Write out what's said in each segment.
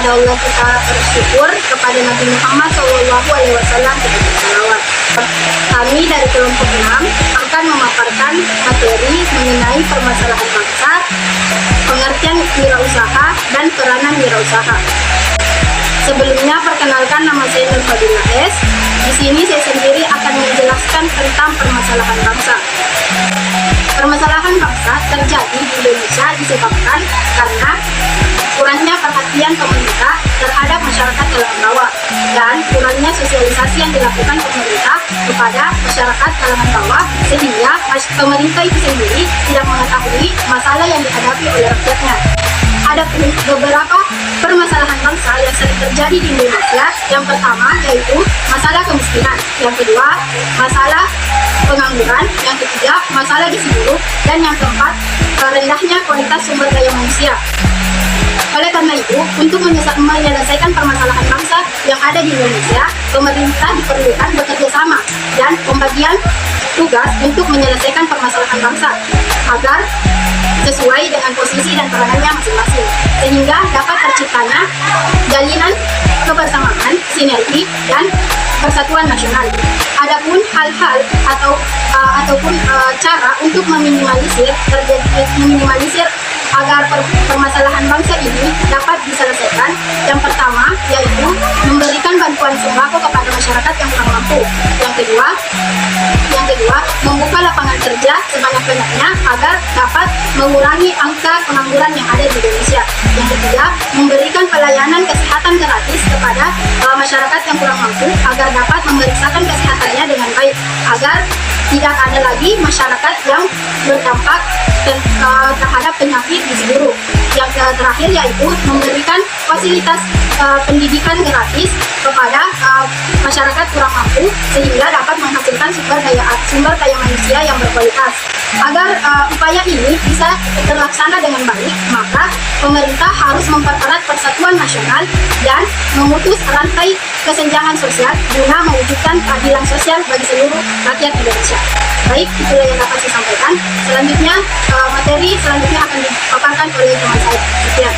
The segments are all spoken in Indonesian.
kepada Allah kita bersyukur, kepada Nabi Muhammad SAW kita bersalawat. Kami dari kelompok 6 akan memaparkan materi mengenai permasalahan bangsa, pengertian wirausaha, dan peranan wirausaha. Sebelumnya, perkenalkan, nama saya Nur Fadila S. Di sini saya sendiri akan menjelaskan tentang permasalahan bangsa. Permasalahan bangsa terjadi di Indonesia disebabkan karena kurangnya perhatian pemerintah terhadap masyarakat kalangan bawah dan kurangnya sosialisasi yang dilakukan pemerintah kepada masyarakat kalangan bawah, sehingga pemerintah itu sendiri tidak mengetahui masalah yang dihadapi oleh rakyatnya. Ada beberapa permasalahan bangsa yang sering terjadi di Indonesia. Yang pertama yaitu masalah kemiskinan, yang kedua masalah pengangguran, yang ketiga masalah gizi buruk, dan yang keempat rendahnya kualitas sumber daya manusia. Oleh karena itu, untuk menyelesaikan permasalahan bangsa yang ada di Indonesia, pemerintah diperlukan bekerja sama dan pembagian tugas untuk menyelesaikan permasalahan bangsa agar sesuai dengan posisi dan peranannya masing-masing, sehingga dapat terciptanya jalinan kebersamaan, sinergi, dan persatuan nasional. Adapun hal-hal ataupun cara untuk meminimalisir agar permasalahan bangsa ini dapat diselesaikan, yang pertama yaitu memberikan bantuan sembako kepada masyarakat yang kurang mampu. Yang kedua membuka lapangan kerja sebanyak-banyaknya agar dapat mengurangi angka pengangguran yang ada di Indonesia. Yang ketiga, memberikan pelayanan kesehatan gratis kepada masyarakat yang kurang mampu agar dapat memeriksakan kesehatannya dengan baik, agar tidak ada lagi masyarakat yang berdampak terhadap penyakit gizi buruk. Yang terakhir yaitu memberikan fasilitas pendidikan gratis kepada masyarakat kurang mampu, sehingga dapat menghasilkan sumber daya manusia yang berkualitas. Agar upaya ini bisa terlaksana dengan baik, maka pemerintah harus mempererat persatuan nasional dan memutus rantai kesenjangan sosial guna mewujudkan keadilan sosial bagi seluruh rakyat Indonesia. Baik, itulah yang dapat saya sampaikan. Selanjutnya, materi selanjutnya akan dipaparkan oleh teman saya. Sekian.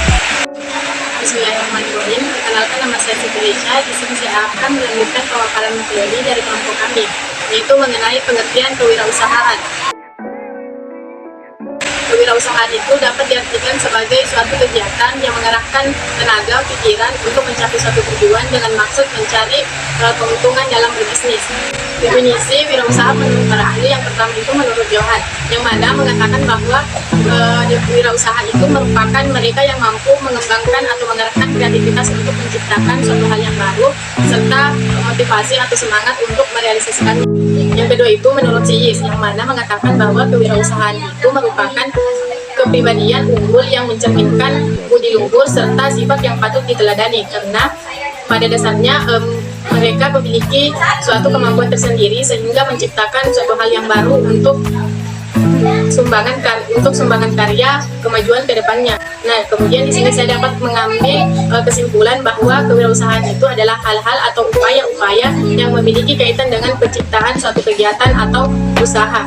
Bismillahirrahmanirrahim. Perkenalkan, nama saya Siti Risha. Di sini saya akan melanjutkan pemaparan materi dari kelompok kami, yaitu mengenai pengertian kewirausahaan. Kewirausahaan itu dapat diartikan sebagai suatu kegiatan yang mengerahkan tenaga pikiran untuk mencapai suatu tujuan dengan maksud mencari keuntungan dalam berbisnis. Definisi wirausaha menurut para ahli yang pertama itu menurut Johan, yang mana mengatakan bahwa wirausaha itu merupakan mereka yang mampu mengembangkan atau mengerahkan kreativitas untuk menciptakan suatu hal yang baru serta motivasi atau semangat untuk merealisasikannya. Yang kedua itu menurut Siyis, yang mana mengatakan bahwa kewirausahaan itu merupakan kepribadian unggul yang mencerminkan budi luhur serta sifat yang patut diteladani, karena pada dasarnya mereka memiliki suatu kemampuan tersendiri sehingga menciptakan suatu hal yang baru untuk sumbangan karya kemajuan ke depannya. Nah, kemudian di sini saya dapat mengambil kesimpulan bahwa kewirausahaan itu adalah hal-hal atau upaya-upaya yang memiliki kaitan dengan penciptaan suatu kegiatan atau usaha.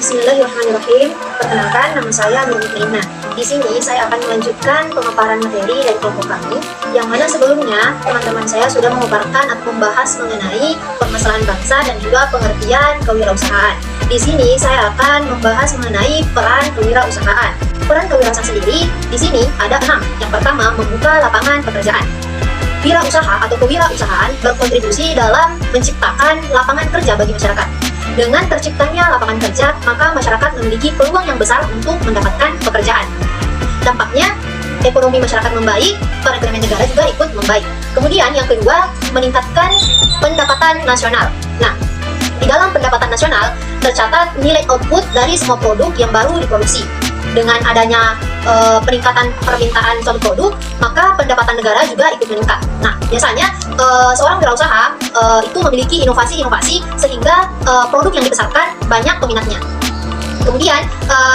Bismillahirrahmanirrahim. Perkenalkan, nama saya Nur Mutmainah. Di sini saya akan melanjutkan pemaparan materi dari kelompok kami, yang mana sebelumnya teman-teman saya sudah memaparkan atau membahas mengenai permasalahan bangsa dan juga pengertian kewirausahaan. Di sini saya akan membahas mengenai peran kewirausahaan. Peran kewirausahaan sendiri di sini ada 6. Yang pertama, membuka lapangan pekerjaan. Wirausaha atau kewirausahaan berkontribusi dalam menciptakan lapangan kerja bagi masyarakat. Dengan terciptanya lapangan kerja, maka masyarakat memiliki peluang yang besar untuk mendapatkan pekerjaan. Dampaknya, ekonomi masyarakat membaik, perekonomian negara juga ikut membaik. Kemudian yang kedua, meningkatkan pendapatan nasional. Nah, di dalam pendapatan nasional tercatat nilai output dari semua produk yang baru diproduksi. Dengan adanya peningkatan permintaan suatu produk, maka pendapatan negara juga ikut meningkat. Nah, biasanya seorang wirausaha itu memiliki inovasi-inovasi sehingga produk yang dibesarkan banyak peminatnya. Kemudian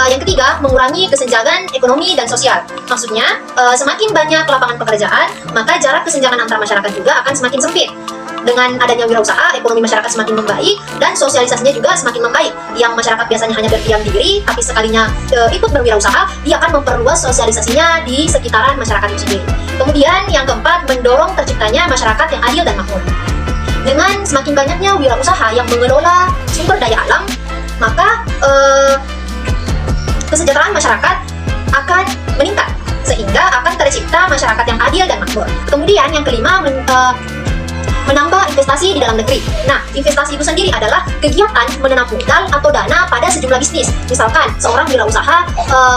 yang ketiga, mengurangi kesenjangan ekonomi dan sosial. Maksudnya semakin banyak lapangan pekerjaan, maka jarak kesenjangan antar masyarakat juga akan semakin sempit. dengan adanya wirausaha, ekonomi masyarakat semakin membaik dan sosialisasinya juga semakin membaik. Yang masyarakat biasanya hanya berdiam diri, tapi sekalinya ikut berwirausaha, dia akan memperluas sosialisasinya di sekitaran masyarakat itu sendiri. Kemudian yang keempat, mendorong terciptanya masyarakat yang adil dan makmur. Dengan semakin banyaknya wirausaha yang mengelola sumber daya alam, maka kesejahteraan masyarakat akan meningkat, sehingga akan tercipta masyarakat yang adil dan makmur. Kemudian yang kelima, menambah investasi di dalam negeri. Nah, investasi itu sendiri adalah kegiatan menanam modal atau dana pada sejumlah bisnis. Misalkan, seorang wirausaha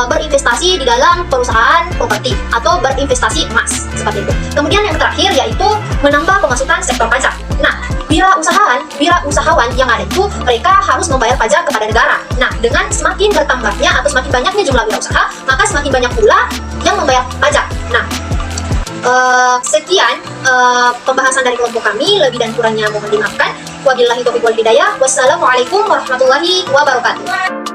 berinvestasi di dalam perusahaan properti atau berinvestasi emas, seperti itu. Kemudian yang terakhir yaitu menambah pemasukan sektor pajak. Nah, wirausahawan yang ada itu mereka harus membayar pajak kepada negara. Nah, dengan semakin bertambahnya atau semakin banyaknya jumlah wirausaha, maka semakin banyak pula yang membayar pajak. Nah, sekian pembahasan dari kelompok kami, lebih dan kurangnya mohon dimaafkan. Wabillahi taufiq wal hidayah. Wassalamualaikum warahmatullahi wabarakatuh.